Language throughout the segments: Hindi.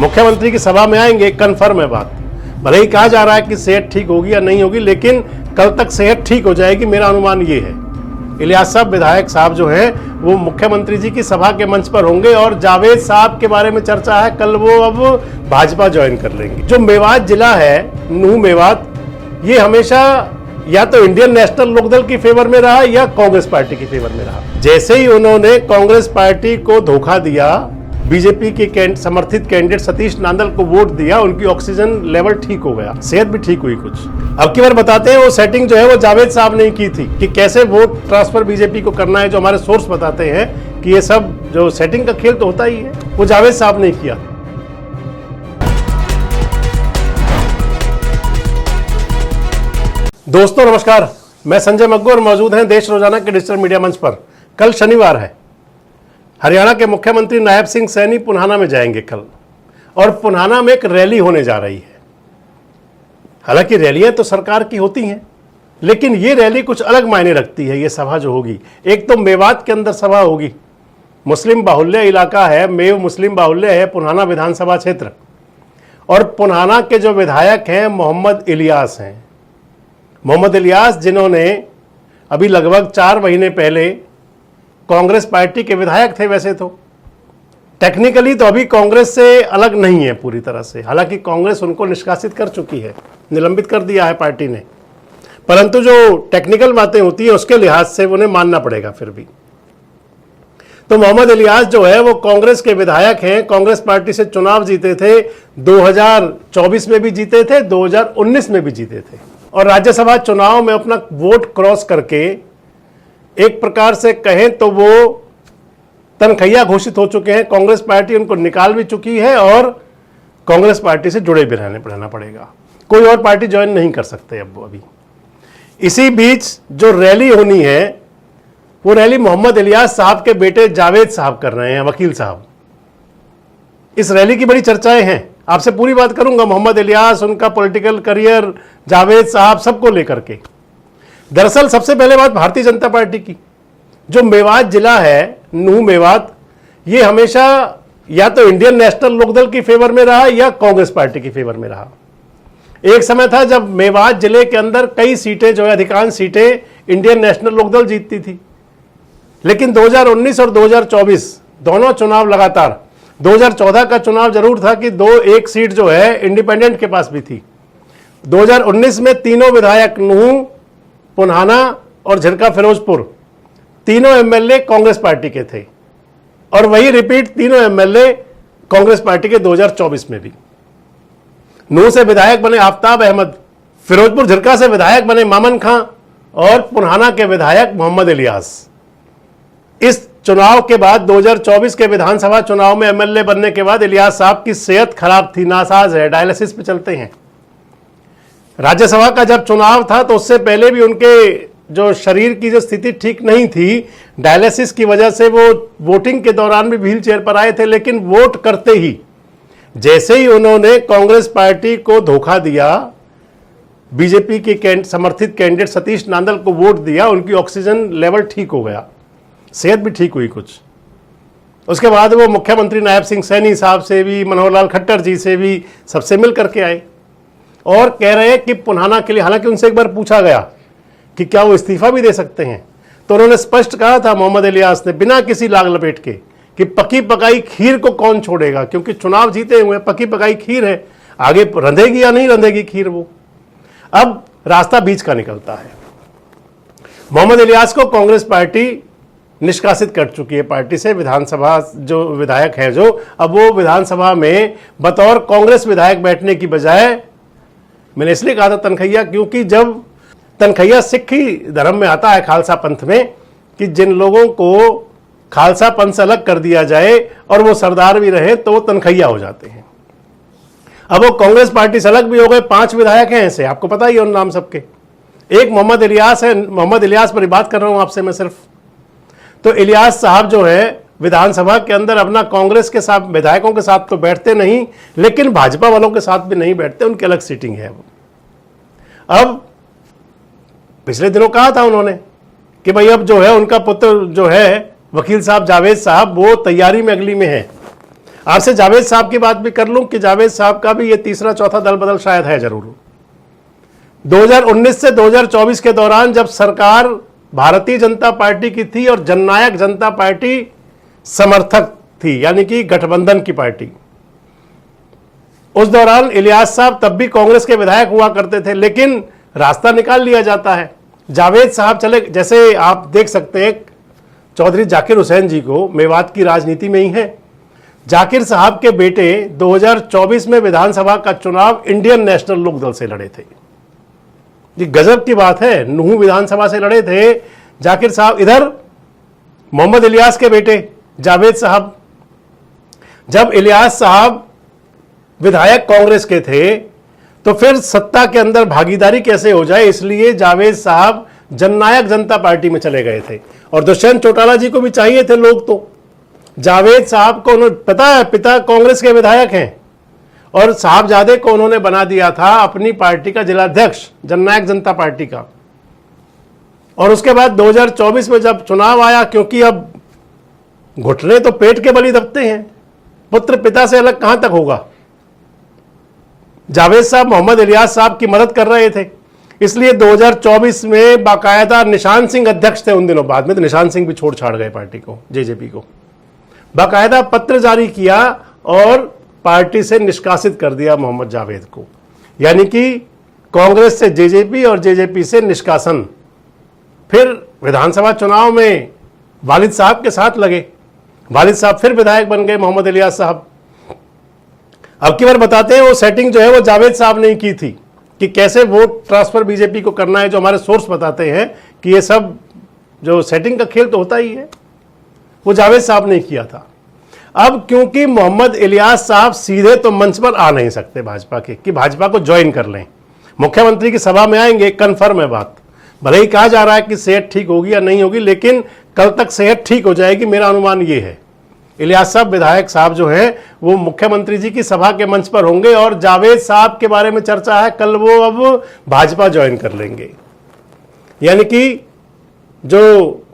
मुख्यमंत्री की सभा में आएंगे, कंफर्म है बात। भले ही कहा जा रहा है कि सेहत ठीक होगी या नहीं होगी, लेकिन कल तक सेहत ठीक हो जाएगी, मेरा अनुमान ये है। इलियास साहब, विधायक साहब जो है वो मुख्यमंत्री जी की सभा के मंच पर होंगे और जावेद साहब के बारे में चर्चा है, कल वो अब भाजपा ज्वाइन कर लेंगे। जो मेवात जिला है, नूह मेवात, ये हमेशा या तो इंडियन नेशनल लोकदल की फेवर में रहा या कांग्रेस पार्टी की फेवर में रहा। जैसे ही उन्होंने कांग्रेस पार्टी को धोखा दिया, बीजेपी के समर्थित कैंडिडेट सतीश नांदल को वोट दिया, उनकी ऑक्सीजन लेवल ठीक हो गया, सेहत भी ठीक हुई कुछ। अब की बार बताते हैं वो सेटिंग जो है वो जावेद साहब ने की थी कि कैसे वोट ट्रांसफर बीजेपी को करना है। जो हमारे सोर्स बताते हैं कि ये सब जो सेटिंग का खेल तो होता ही है, वो जावेद साहब ने किया। दोस्तों नमस्कार, मैं संजय मग्गू और मौजूद हैं देश रोजाना के डिजिटल मीडिया मंच पर। कल शनिवार है, हरियाणा के मुख्यमंत्री नायब सिंह सैनी पुन्हाना में जाएंगे कल, और पुन्हाना में एक रैली होने जा रही है। हालांकि रैलियां तो सरकार की होती हैं, लेकिन ये रैली कुछ अलग मायने रखती है। ये सभा जो होगी, एक तो मेवात के अंदर सभा होगी, मुस्लिम बाहुल्य इलाका है, मेव मुस्लिम बाहुल्य है पुन्हाना विधानसभा क्षेत्र, और पुन्हाना के जो विधायक हैं मोहम्मद इलियास हैं। मोहम्मद इलियास जिन्होंने अभी लगभग 4 महीने पहले कांग्रेस पार्टी के विधायक थे, वैसे तो टेक्निकली तो अभी कांग्रेस से अलग नहीं है पूरी तरह से, हालांकि कांग्रेस उनको निष्कासित कर चुकी है, निलंबित कर दिया है पार्टी ने, परंतु जो टेक्निकल बातें होती है उसके लिहाज से उन्हें मानना पड़ेगा फिर भी। तो मोहम्मद इलियास जो है वो कांग्रेस के विधायक हैं, कांग्रेस पार्टी से चुनाव जीते थे, 2024 में भी जीते थे, 2019 में भी जीते थे, और राज्यसभा चुनाव में अपना वोट क्रॉस करके एक प्रकार से कहें तो वो तनखैया घोषित हो चुके हैं। कांग्रेस पार्टी उनको निकाल भी चुकी है और कांग्रेस पार्टी से जुड़े भी रहना पड़ेगा, कोई और पार्टी ज्वाइन नहीं कर सकते अब वो अभी। इसी बीच जो रैली होनी है वो रैली मोहम्मद इलियास साहब के बेटे जावेद साहब कर रहे हैं, वकील साहब। इस रैली की बड़ी चर्चाएं हैं, आपसे पूरी बात करूंगा मोहम्मद इलियास, उनका पॉलिटिकल करियर, जावेद साहब, सबको लेकर के। दरअसल सबसे पहले बात भारतीय जनता पार्टी की। जो मेवात जिला है, नूह मेवात, ये हमेशा या तो इंडियन नेशनल लोकदल की फेवर में रहा या कांग्रेस पार्टी की फेवर में रहा। एक समय था जब मेवात जिले के अंदर कई सीटें जो है, अधिकांश सीटें इंडियन नेशनल लोकदल जीतती थी, लेकिन 2019 और 2024 दोनों चुनाव लगातार, 2014 का चुनाव जरूर था कि एक सीट जो है इंडिपेंडेंट के पास भी थी। 2019 में तीनों विधायक नूह, पुन्हाना और झिरका फिरोजपुर, तीनों एमएलए कांग्रेस पार्टी के थे, और वही रिपीट तीनों एमएलए कांग्रेस पार्टी के 2024 में भी। नूह से विधायक बने आफ्ताब अहमद, फिरोजपुर झिरका से विधायक बने मामन खां, और पुन्हाना के विधायक मोहम्मद इलियास। इस चुनाव के बाद 2024 के विधानसभा चुनाव में एमएलए बनने के बाद इलियास साहब की सेहत खराब थी, नासाज है, डायलिसिस पे चलते हैं। राज्यसभा का जब चुनाव था तो उससे पहले भी उनके जो शरीर की जो स्थिति ठीक नहीं थी, डायलिसिस की वजह से वो वोटिंग के दौरान भी व्हील चेयर पर आए थे, लेकिन वोट करते ही जैसे ही उन्होंने कांग्रेस पार्टी को धोखा दिया, बीजेपी के समर्थित कैंडिडेट सतीश नांदल को वोट दिया, उनकी ऑक्सीजन लेवल ठीक हो गया, सेहत भी ठीक हुई कुछ। उसके बाद वो मुख्यमंत्री नायब सिंह सैनी साहब से भी, मनोहर लाल खट्टर जी से भी, सबसे मिल करके आए और कह रहे हैं कि पुन्हाना के लिए, हालांकि उनसे एक बार पूछा गया कि क्या वो इस्तीफा भी दे सकते हैं, तो उन्होंने स्पष्ट कहा था मोहम्मद इलियास ने, बिना किसी लाग लपेट के, कि पकी पकाई खीर को कौन छोड़ेगा, क्योंकि चुनाव जीते हुए पकी पकाई खीर है, आगे रंधेगी या नहीं रंधेगी खीर, वो अब रास्ता बीच का निकलता है। मोहम्मद इलियास को कांग्रेस पार्टी निष्कासित कर चुकी है पार्टी से, विधानसभा जो विधायक है जो, अब वो विधानसभा में बतौर कांग्रेस विधायक बैठने की बजाय, मैंने इसलिए कहा था तनखैया, क्योंकि जब तनखैया सिक्खी धर्म में आता है, खालसा पंथ में, कि जिन लोगों को खालसा पंथ से अलग कर दिया जाए और वो सरदार भी रहे तो वो तनखैया हो जाते हैं। अब वो कांग्रेस पार्टी से अलग भी हो गए, 5 विधायक हैं ऐसे, आपको पता ही है उन नाम सबके। एक मोहम्मद इलियास है, मोहम्मद इलियास पर बात कर रहा हूं आपसे मैं सिर्फ। तो इलियास साहब जो है विधानसभा के अंदर अपना कांग्रेस के साथ विधायकों के साथ तो बैठते नहीं, लेकिन भाजपा वालों के साथ भी नहीं बैठते, उनकी अलग सीटिंग है वो। अब पिछले दिनों कहा था उन्होंने कि भाई अब जो है उनका पुत्र जो है वकील साहब जावेद साहब, वो तैयारी में अगली में है। आपसे जावेद साहब की बात भी कर लूं कि जावेद साहब का भी ये तीसरा चौथा दल बदल शायद है जरूर। 2019 से 2024 के दौरान जब सरकार भारतीय जनता पार्टी की थी और जननायक जनता पार्टी समर्थक थी, यानी कि गठबंधन की पार्टी, उस दौरान इलियास साहब तब भी कांग्रेस के विधायक हुआ करते थे, लेकिन रास्ता निकाल लिया जाता है। जावेद साहब चले, जैसे आप देख सकते हैं चौधरी जाकिर हुसैन जी को मेवात की राजनीति में ही है। जाकिर साहब के बेटे 2024 में विधानसभा का चुनाव इंडियन नेशनल लोक दल से लड़े थे। ये गजब की बात है, नूह विधानसभा से लड़े थे जाकिर साहब। इधर मोहम्मद इलियास के बेटे जावेद साहब, जब इलियास साहब विधायक कांग्रेस के थे तो फिर सत्ता के अंदर भागीदारी कैसे हो जाए, इसलिए जावेद साहब जननायक जनता पार्टी में चले गए थे। और दुष्यंत चौटाला जी को भी चाहिए थे लोग, तो जावेद साहब को पता है पिता कांग्रेस के विधायक हैं और साहबजादे को उन्होंने बना दिया था अपनी पार्टी का जिलाध्यक्ष जननायक जनता पार्टी का। और उसके बाद 2024 में जब चुनाव आया, क्योंकि अब घुटने तो पेट के बल ही दबते हैं, पुत्र पिता से अलग कहां तक होगा। जावेद साहब मोहम्मद इलियास साहब की मदद कर रहे थे, इसलिए 2024 में बाकायदा निशान सिंह अध्यक्ष थे उन दिनों, बाद में तो निशान सिंह भी छोड़ छाड़ गए पार्टी को, जेजेपी को, बाकायदा पत्र जारी किया और पार्टी से निष्कासित कर दिया मोहम्मद जावेद को। यानी कि कांग्रेस से जेजेपी और जेजेपी से निष्कासन। फिर विधानसभा चुनाव में वालिद साहब के साथ लगे, वालिद साहब फिर विधायक बन गए मोहम्मद इलियास साहब। अब की बार बताते हैं वो सेटिंग जो है वो जावेद साहब ने की थी कि कैसे वोट ट्रांसफर बीजेपी को करना है। जो हमारे सोर्स बताते हैं कि ये सब जो सेटिंग का खेल तो होता ही है, वो जावेद साहब ने किया था। अब क्योंकि मोहम्मद इलियास साहब सीधे तो मंच पर आ नहीं सकते भाजपा के कि भाजपा को ज्वाइन कर लें, मुख्यमंत्री की सभा में आएंगे, कन्फर्म है बात। भले ही कहा जा रहा है कि सेहत ठीक होगी या नहीं होगी, लेकिन कल तक सेहत ठीक हो जाएगी, मेरा अनुमान ये है। इलियास साहब विधायक साहब जो है वो मुख्यमंत्री जी की सभा के मंच पर होंगे और जावेद साहब के बारे में चर्चा है कल वो अब भाजपा ज्वाइन कर लेंगे। यानी कि जो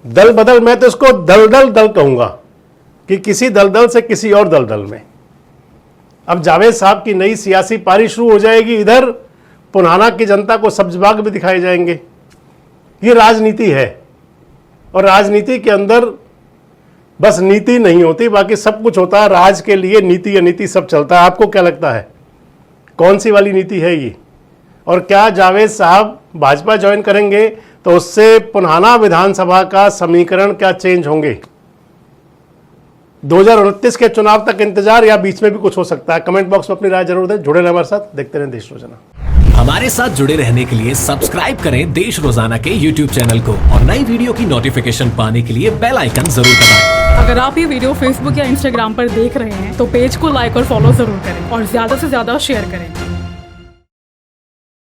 दल बदल, मैं तो इसको दलदल दल कहूंगा कि किसी दलदल से किसी और दलदल में अब जावेद साहब की नई सियासी पारी शुरू हो जाएगी। इधर पुनाना की जनता को सब्ज बाग भी दिखाए जाएंगे। ये राजनीति है और राजनीति के अंदर बस नीति नहीं होती, बाकी सब कुछ होता है। राज के लिए नीति अनीति सब चलता है। आपको क्या लगता है कौन सी वाली नीति है ये? और क्या जावेद साहब भाजपा ज्वाइन करेंगे तो उससे पुनाना विधानसभा का समीकरण क्या चेंज होंगे? 2029 के चुनाव तक इंतजार या बीच में भी कुछ हो सकता है? कमेंट बॉक्स में अपनी राय जरूर दें। जुड़े रहें हमारे साथ, देखते रहें देश रोजाना। हमारे साथ जुड़े रहने के लिए सब्सक्राइब करें देश रोजाना के YouTube चैनल को और नई वीडियो की नोटिफिकेशन पाने के लिए बेल आइकन जरूर दबाएं। अगर आप ये वीडियो Facebook या Instagram पर देख रहे हैं तो पेज को लाइक और फॉलो जरूर करें और ज्यादा से ज्यादा शेयर करें।